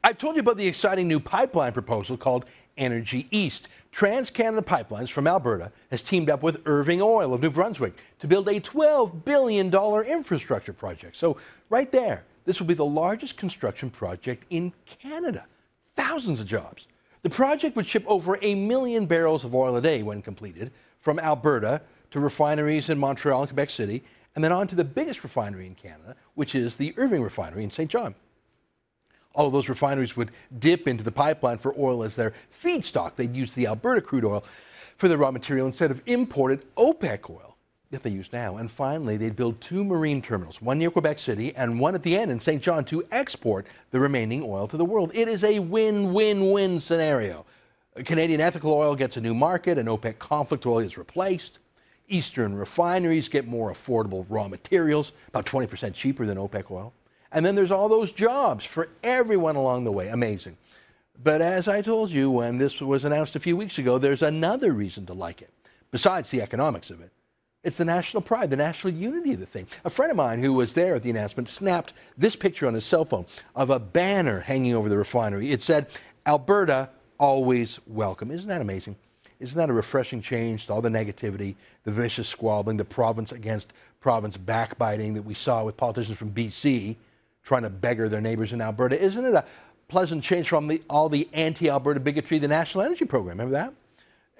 I told you about the exciting new pipeline proposal called Energy East. TransCanada Pipelines from Alberta has teamed up with Irving Oil of New Brunswick to build a $12 billion infrastructure project. So right there, this will be the largest construction project in Canada. Thousands of jobs. The project would ship over 1 million barrels of oil a day when completed from Alberta to refineries in Montreal and Quebec City, and then on to the biggest refinery in Canada, which is the Irving Refinery in St. John. All of those refineries would dip into the pipeline for oil as their feedstock. They'd use the Alberta crude oil for their raw material instead of imported OPEC oil that they use now. And finally, they'd build 2 marine terminals, one near Quebec City and one at the end in St. John, to export the remaining oil to the world. It is a win-win-win scenario. Canadian ethical oil gets a new market, and OPEC conflict oil is replaced. Eastern refineries get more affordable raw materials, about 20% cheaper than OPEC oil. And then there's all those jobs for everyone along the way. Amazing. But as I told you when this was announced a few weeks ago, there's another reason to like it, besides the economics of it. It's the national pride, the national unity of the thing. A friend of mine who was there at the announcement snapped this picture on his cell phone of a banner hanging over the refinery. It said, "Alberta, always welcome." Isn't that amazing? Isn't that a refreshing change to all the negativity, the vicious squabbling, the province against province backbiting that we saw with politicians from BC trying to beggar their neighbors in Alberta? Isn't it a pleasant change from all the anti-Alberta bigotry, the National Energy Program? Remember that?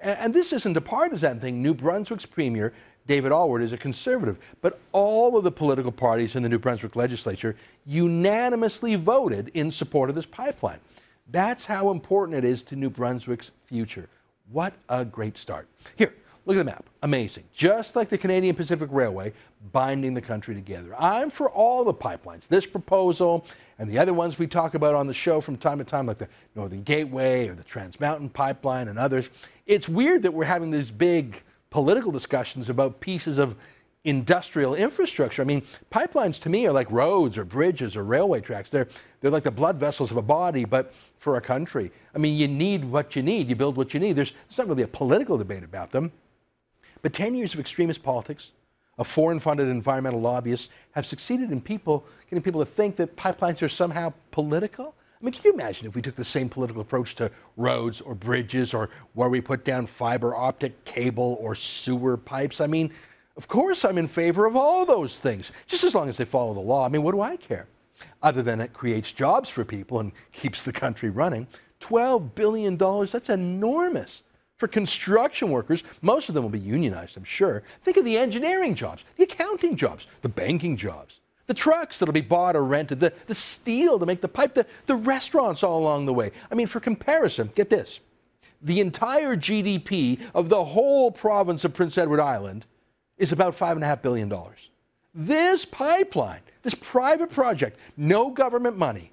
And this isn't a partisan thing. New Brunswick's Premier, David Alward, is a Conservative, but all of the political parties in the New Brunswick legislature unanimously voted in support of this pipeline. That's how important it is to New Brunswick's future. What a great start. Here, look at the map. Amazing. Just like the Canadian Pacific Railway, binding the country together. I'm for all the pipelines, this proposal and the other ones we talk about on the show from time to time, like the Northern Gateway or the Trans Mountain Pipeline and others. It's weird that we're having these big political discussions about pieces of industrial infrastructure. I mean, pipelines to me are like roads or bridges or railway tracks. They're like the blood vessels of a body, but for a country. I mean, you need what you need. You build what you need. There's not really a political debate about them. But 10 years of extremist politics, of foreign-funded environmental lobbyists, have succeeded in getting people to think that pipelines are somehow political. I mean, can you imagine if we took the same political approach to roads or bridges, or where we put down fiber optic cable or sewer pipes? I mean, of course I'm in favor of all those things, just as long as they follow the law. I mean, what do I care? Other than it creates jobs for people and keeps the country running. $12 billion, that's enormous. For construction workers, most of them will be unionized, I'm sure. Think of the engineering jobs, the accounting jobs, the banking jobs, the trucks that'll be bought or rented, the steel to make the pipe, the restaurants all along the way. I mean, for comparison, get this. The entire GDP of the whole province of Prince Edward Island is about $5.5 billion. This pipeline, this private project, no government money,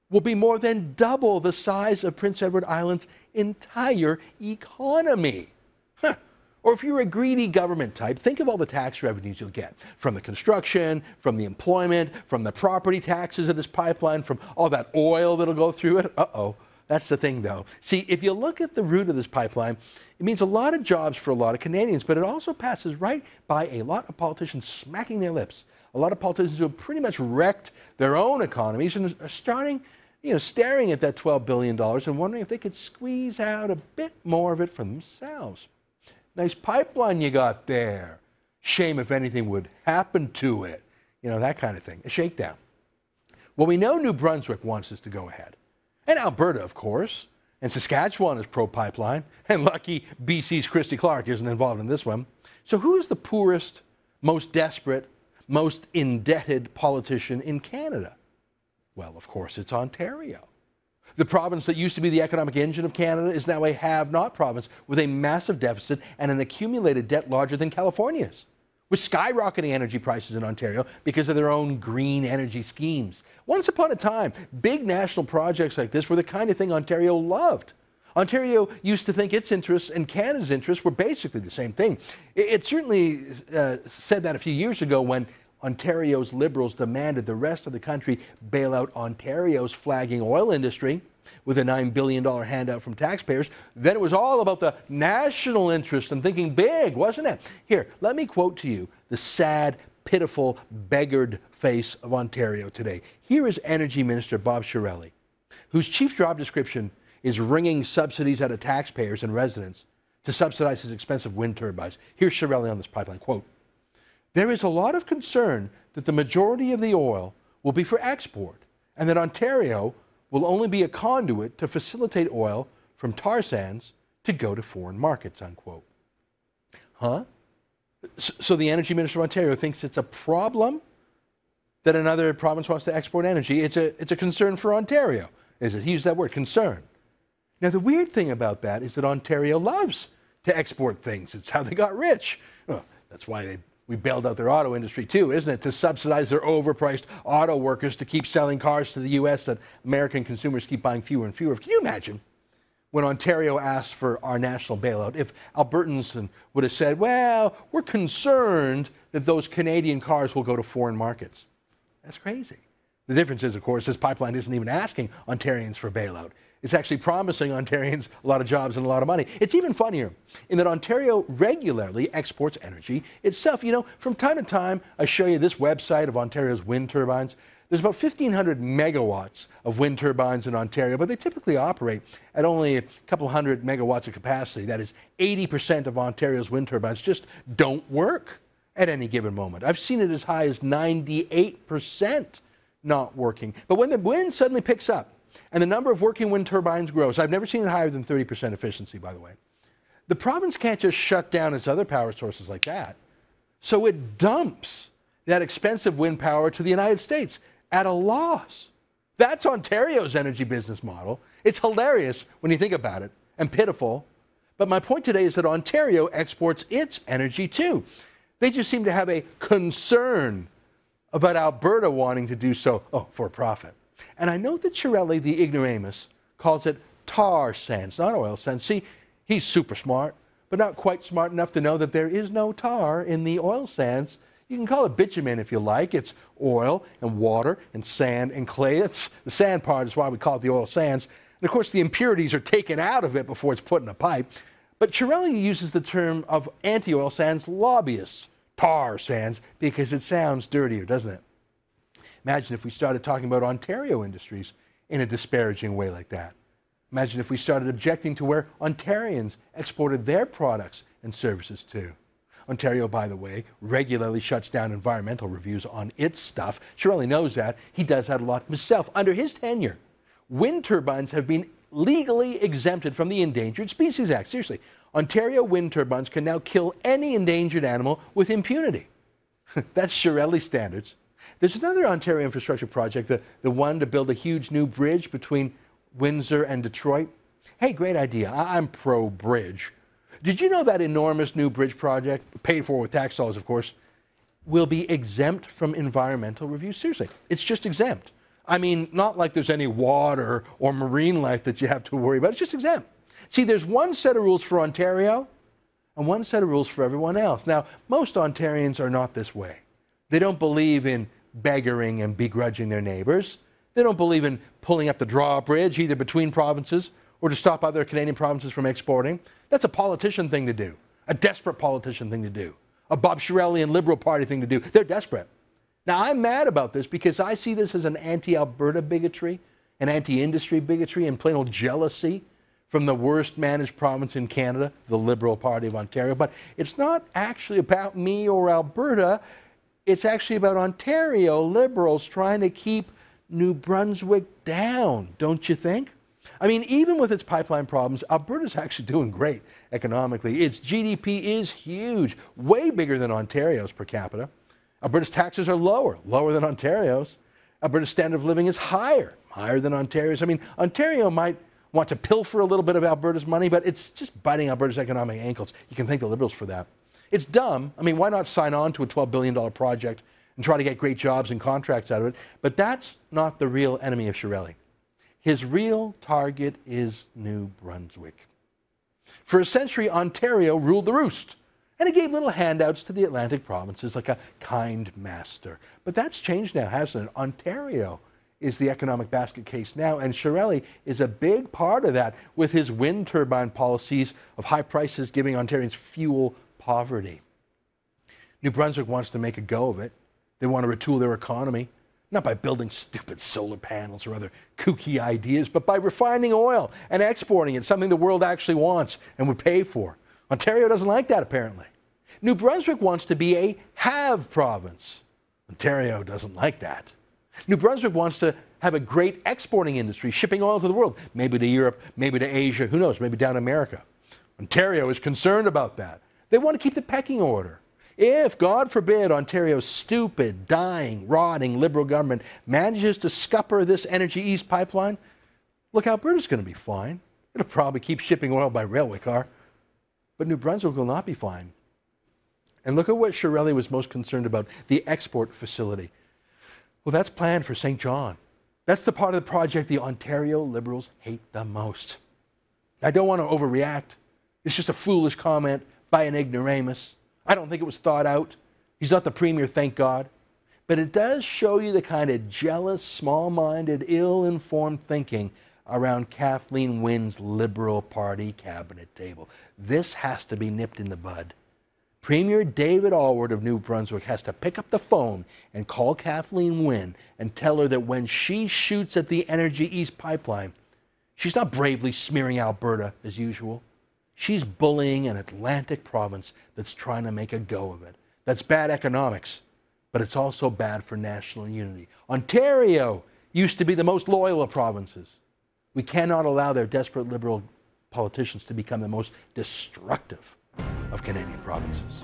will be more than double the size of Prince Edward Island's entire economy. Huh. Or if you're a greedy government type, think of all the tax revenues you'll get from the construction, from the employment, from the property taxes of this pipeline, from all that oil that'll go through it. Uh-oh. That's the thing, though. See, if you look at the route of this pipeline, it means a lot of jobs for a lot of Canadians, but it also passes right by a lot of politicians smacking their lips. A lot of politicians who have pretty much wrecked their own economies and are starting, staring at that $12 billion and wondering if they could squeeze out a bit more of it for themselves. Nice pipeline you got there. Shame if anything would happen to it. That kind of thing. A shakedown. Well, we know New Brunswick wants this to go ahead. And Alberta, of course. And Saskatchewan is pro-pipeline. And lucky BC's Christy Clark isn't involved in this one. So who is the poorest, most desperate, most indebted politician in Canada? Well, of course, it's Ontario. The province that used to be the economic engine of Canada is now a have-not province with a massive deficit and an accumulated debt larger than California's, with skyrocketing energy prices in Ontario because of their own green energy schemes. Once upon a time, big national projects like this were the kind of thing Ontario loved. Ontario used to think its interests and Canada's interests were basically the same thing. It certainly said that a few years ago when Ontario's Liberals demanded the rest of the country bail out Ontario's flagging oil industry with a $9 billion handout from taxpayers. Then it was all about the national interest and thinking big, wasn't it? Here, let me quote to you the sad, pitiful, beggared face of Ontario today. Here is Energy Minister Bob Chiarelli. whose chief job description is wringing subsidies out of taxpayers and residents to subsidize his expensive wind turbines. Here's Chiarelli on this pipeline, quote, "There is a lot of concern that the majority of the oil will be for export and that Ontario will only be a conduit to facilitate oil from tar sands to go to foreign markets," unquote. Huh? So the Energy Minister of Ontario thinks it's a problem that another province wants to export energy. It's a concern for Ontario, is it? He used that word, concern. Now, the weird thing about that is that Ontario loves to export things. It's how they got rich. Well, that's why we bailed out their auto industry too, isn't it? To subsidize their overpriced auto workers to keep selling cars to the U.S. that American consumers keep buying fewer and fewer of. Can you imagine when Ontario asked for our national bailout, if Albertans would have said, well, we're concerned that those Canadian cars will go to foreign markets? That's crazy. The difference is, of course, this pipeline isn't even asking Ontarians for bailout. It's actually promising Ontarians a lot of jobs and a lot of money. It's even funnier in that Ontario regularly exports energy itself. You know, from time to time, I show you this website of Ontario's wind turbines. There's about 1,500 megawatts of wind turbines in Ontario, but they typically operate at only a couple hundred megawatts of capacity. That is, 80% of Ontario's wind turbines just don't work at any given moment. I've seen it as high as 98% not working. But when the wind suddenly picks up and the number of working wind turbines grows, I've never seen it higher than 30% efficiency, by the way, the province can't just shut down its other power sources like that. So it dumps that expensive wind power to the United States at a loss. That's Ontario's energy business model. It's hilarious when you think about it, and pitiful. But my point today is that Ontario exports its energy too. They just seem to have a concern about Alberta wanting to do so, for profit. And I know that Chiarelli, the ignoramus, calls it tar sands, not oil sands. See, he's super smart, but not quite smart enough to know that there is no tar in the oil sands. You can call it bitumen if you like. It's oil and water and sand and clay. It's the sand part is why we call it the oil sands. And of course, the impurities are taken out of it before it's put in a pipe. But Chiarelli uses the term of anti-oil sands lobbyists, tar sands, because it sounds dirtier, doesn't it? Imagine if we started talking about Ontario industries in a disparaging way like that. Imagine if we started objecting to where Ontarians exported their products and services to. Ontario, by the way, regularly shuts down environmental reviews on its stuff. Chiarelli knows that. He does that a lot himself. Under his tenure, wind turbines have been legally exempted from the Endangered Species Act. Seriously, Ontario wind turbines can now kill any endangered animal with impunity. That's Chiarelli standards. There's another Ontario infrastructure project, the one to build a huge new bridge between Windsor and Detroit. Hey, great idea. I'm pro-bridge. Did you know that enormous new bridge project, paid for with tax dollars, of course, will be exempt from environmental review? Seriously, it's just exempt. I mean, not like there's any water or marine life that you have to worry about. It's just exempt. See, there's one set of rules for Ontario and one set of rules for everyone else. Now, most Ontarians are not this way. They don't believe in beggaring and begrudging their neighbors. They don't believe in pulling up the drawbridge either between provinces or to stop other Canadian provinces from exporting. That's a politician thing to do, a desperate politician thing to do, a Bob Chiarelli and Liberal Party thing to do. They're desperate. Now, I'm mad about this because I see this as an anti-Alberta bigotry, an anti-industry bigotry, and plain old jealousy from the worst managed province in Canada, the Liberal Party of Ontario. But it's not actually about me or Alberta. It's actually about Ontario Liberals trying to keep New Brunswick down, don't you think? I mean, even with its pipeline problems, Alberta's actually doing great economically. Its GDP is huge, way bigger than Ontario's per capita. Alberta's taxes are lower than Ontario's. Alberta's standard of living is higher than Ontario's. I mean, Ontario might want to pilfer a little bit of Alberta's money, but it's just biting Alberta's economic ankles. You can thank the Liberals for that. It's dumb. I mean, why not sign on to a $12 billion project and try to get great jobs and contracts out of it? But that's not the real enemy of Chiarelli. His real target is New Brunswick. For a century, Ontario ruled the roost, and it gave little handouts to the Atlantic provinces like a kind master. But that's changed now, hasn't it? Ontario is the economic basket case now, and Chiarelli is a big part of that with his wind turbine policies of high prices giving Ontarians fuel poverty. New Brunswick wants to make a go of it. They want to retool their economy. Not by building stupid solar panels or other kooky ideas, but by refining oil and exporting it, something the world actually wants and would pay for. Ontario doesn't like that, apparently. New Brunswick wants to be a have province. Ontario doesn't like that. New Brunswick wants to have a great exporting industry, shipping oil to the world, maybe to Europe, maybe to Asia, who knows, maybe down to America. Ontario is concerned about that. They want to keep the pecking order. If, God forbid, Ontario's stupid, dying, rotting Liberal government manages to scupper this Energy East pipeline, look, Alberta's going to be fine. It'll probably keep shipping oil by railway car. But New Brunswick will not be fine. And look at what Chiarelli was most concerned about, the export facility. Well, that's planned for St. John. That's the part of the project the Ontario Liberals hate the most. I don't want to overreact. It's just a foolish comment by an ignoramus. I don't think it was thought out. He's not the premier, thank God. But it does show you the kind of jealous, small-minded, ill-informed thinking around Kathleen Wynne's Liberal Party cabinet table. This has to be nipped in the bud. Premier David Alward of New Brunswick has to pick up the phone and call Kathleen Wynne and tell her that when she shoots at the Energy East pipeline, she's not bravely smearing Alberta as usual. She's bullying an Atlantic province that's trying to make a go of it. That's bad economics, but it's also bad for national unity. Ontario used to be the most loyal of provinces. We cannot allow their desperate Liberal politicians to become the most destructive of Canadian provinces.